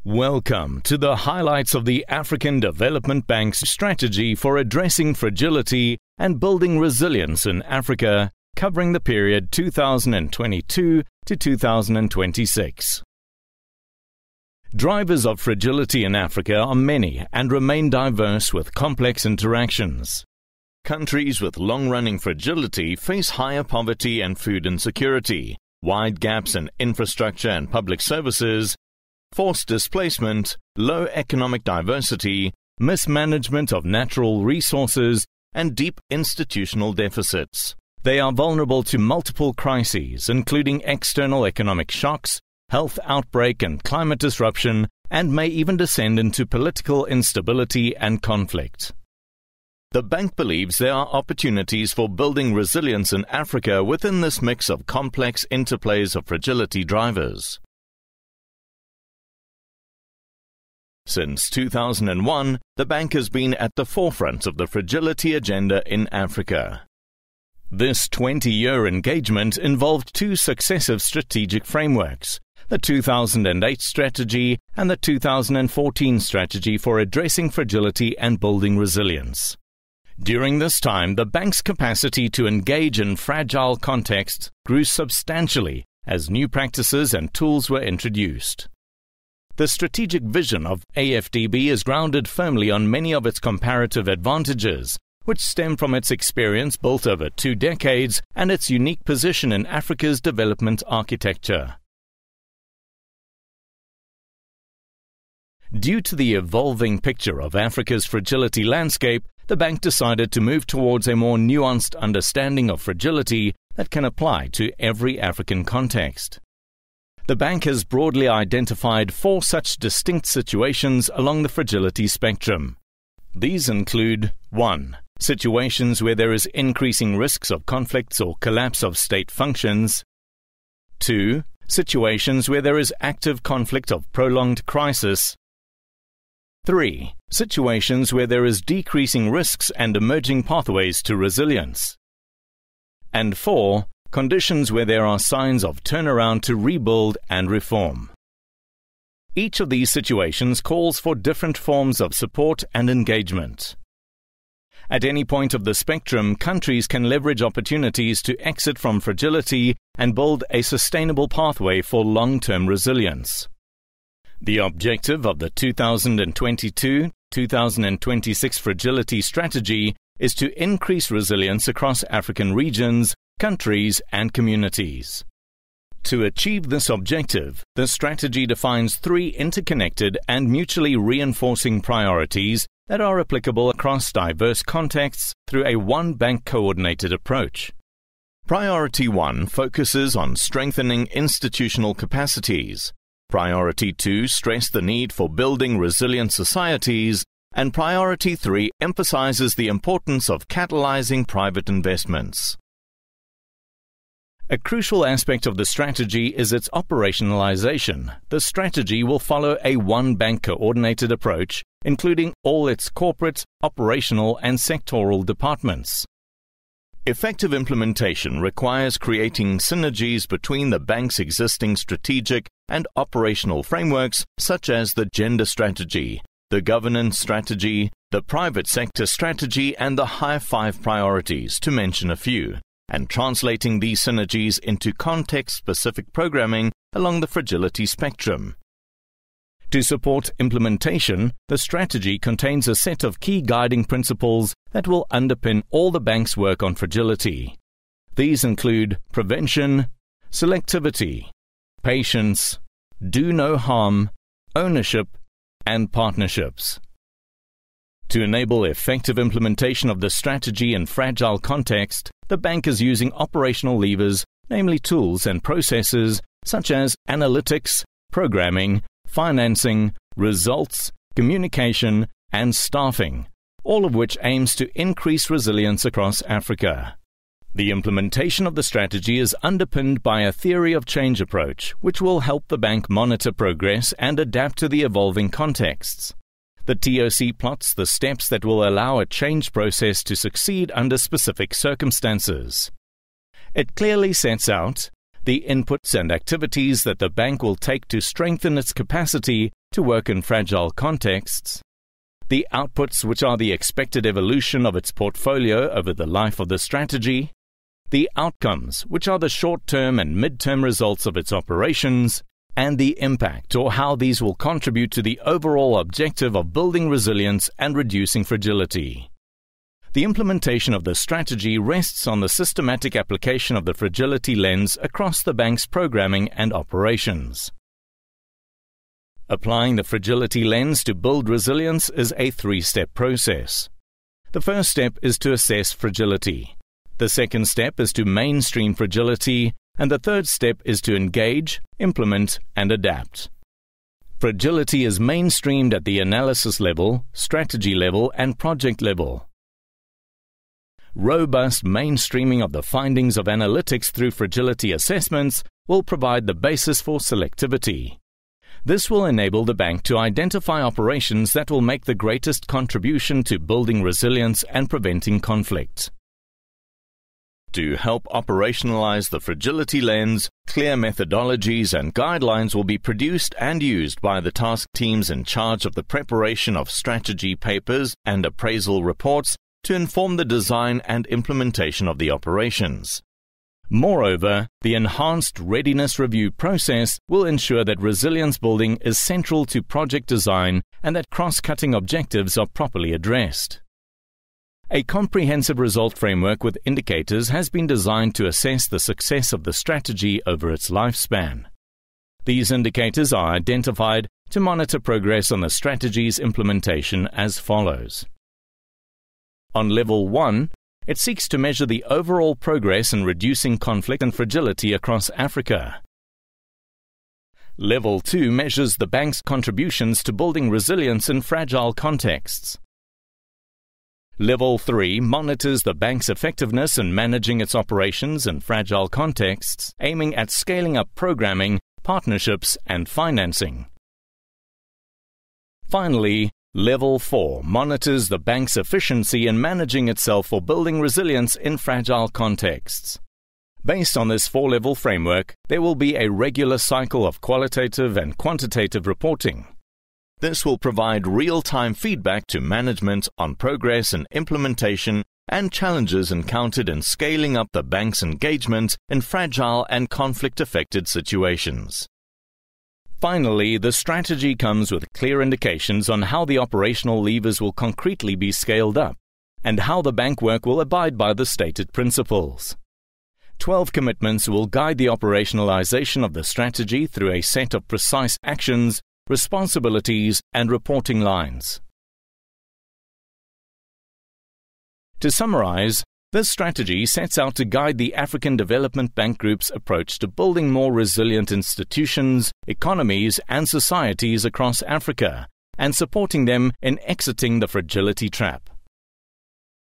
Welcome to the highlights of the African Development Bank's strategy for addressing fragility and building resilience in Africa, covering the period 2022 to 2026. Drivers of fragility in Africa are many and remain diverse with complex interactions. Countries with long-running fragility face higher poverty and food insecurity, wide gaps in infrastructure and public services, forced displacement, low economic diversity, mismanagement of natural resources, and deep institutional deficits. They are vulnerable to multiple crises, including external economic shocks, health outbreak and climate disruption, and may even descend into political instability and conflict. The bank believes there are opportunities for building resilience in Africa within this mix of complex interplays of fragility drivers. Since 2001, the bank has been at the forefront of the fragility agenda in Africa. This 20-year engagement involved two successive strategic frameworks, the 2008 strategy and the 2014 strategy for addressing fragility and building resilience. During this time, the bank's capacity to engage in fragile contexts grew substantially as new practices and tools were introduced. The strategic vision of AFDB is grounded firmly on many of its comparative advantages, which stem from its experience built over 2 decades and its unique position in Africa's development architecture. Due to the evolving picture of Africa's fragility landscape, the bank decided to move towards a more nuanced understanding of fragility that can apply to every African context. The bank has broadly identified 4 such distinct situations along the fragility spectrum. These include 1. Situations where there is increasing risks of conflicts or collapse of state functions. 2. Situations where there is active conflict of prolonged crisis. 3. Situations where there is decreasing risks and emerging pathways to resilience. And 4. Conditions where there are signs of turnaround to rebuild and reform. Each of these situations calls for different forms of support and engagement. At any point of the spectrum, countries can leverage opportunities to exit from fragility and build a sustainable pathway for long-term resilience. The objective of the 2022-2026 Fragility Strategy is to increase resilience across African regions, countries, and communities. To achieve this objective, the strategy defines 3 interconnected and mutually reinforcing priorities that are applicable across diverse contexts through a one-bank coordinated approach. Priority 1 focuses on strengthening institutional capacities. Priority 2 stressed the need for building resilient societies, and Priority 3 emphasizes the importance of catalyzing private investments. A crucial aspect of the strategy is its operationalization. The strategy will follow a one-bank coordinated approach, including all its corporate, operational, and sectoral departments. Effective implementation requires creating synergies between the bank's existing strategic and operational frameworks, such as the gender strategy, the governance strategy, the private sector strategy, and the High 5 priorities, to mention a few, and translating these synergies into context-specific programming along the fragility spectrum. To support implementation, the strategy contains a set of key guiding principles that will underpin all the bank's work on fragility. These include prevention, selectivity, patience, do no harm, ownership, and partnerships. To enable effective implementation of the strategy in fragile context, the bank is using operational levers, namely tools and processes such as analytics, programming, financing, results, communication, and staffing, all of which aims to increase resilience across Africa. The implementation of the strategy is underpinned by a theory of change approach, which will help the bank monitor progress and adapt to the evolving contexts. The TOC plots the steps that will allow a change process to succeed under specific circumstances. It clearly sets out the inputs and activities that the bank will take to strengthen its capacity to work in fragile contexts, the outputs, which are the expected evolution of its portfolio over the life of the strategy, the outcomes, which are the short-term and mid-term results of its operations, and the impact, or how these will contribute to the overall objective of building resilience and reducing fragility. The implementation of the strategy rests on the systematic application of the fragility lens across the bank's programming and operations. Applying the fragility lens to build resilience is a three-step process. The first step is to assess fragility. The second step is to mainstream fragility, and the third step is to engage, implement, and adapt. Fragility is mainstreamed at the analysis level, strategy level, and project level. Robust mainstreaming of the findings of analytics through fragility assessments will provide the basis for selectivity. This will enable the bank to identify operations that will make the greatest contribution to building resilience and preventing conflict. To help operationalize the fragility lens, clear methodologies and guidelines will be produced and used by the task teams in charge of the preparation of strategy papers and appraisal reports to inform the design and implementation of the operations. Moreover, the enhanced readiness review process will ensure that resilience building is central to project design and that cross-cutting objectives are properly addressed. A comprehensive result framework with indicators has been designed to assess the success of the strategy over its lifespan. These indicators are identified to monitor progress on the strategy's implementation as follows. On Level 1, it seeks to measure the overall progress in reducing conflict and fragility across Africa. Level 2 measures the bank's contributions to building resilience in fragile contexts. Level 3 monitors the bank's effectiveness in managing its operations in fragile contexts, aiming at scaling up programming, partnerships, and financing. Finally, Level 4 monitors the bank's efficiency in managing itself for building resilience in fragile contexts. Based on this four-level framework, there will be a regular cycle of qualitative and quantitative reporting. This will provide real-time feedback to management on progress and implementation and challenges encountered in scaling up the bank's engagement in fragile and conflict-affected situations. Finally, the strategy comes with clear indications on how the operational levers will concretely be scaled up and how the bank work will abide by the stated principles. 12 commitments will guide the operationalization of the strategy through a set of precise actions, responsibilities, and reporting lines. To summarize, this strategy sets out to guide the African Development Bank Group's approach to building more resilient institutions, economies, and societies across Africa, and supporting them in exiting the fragility trap.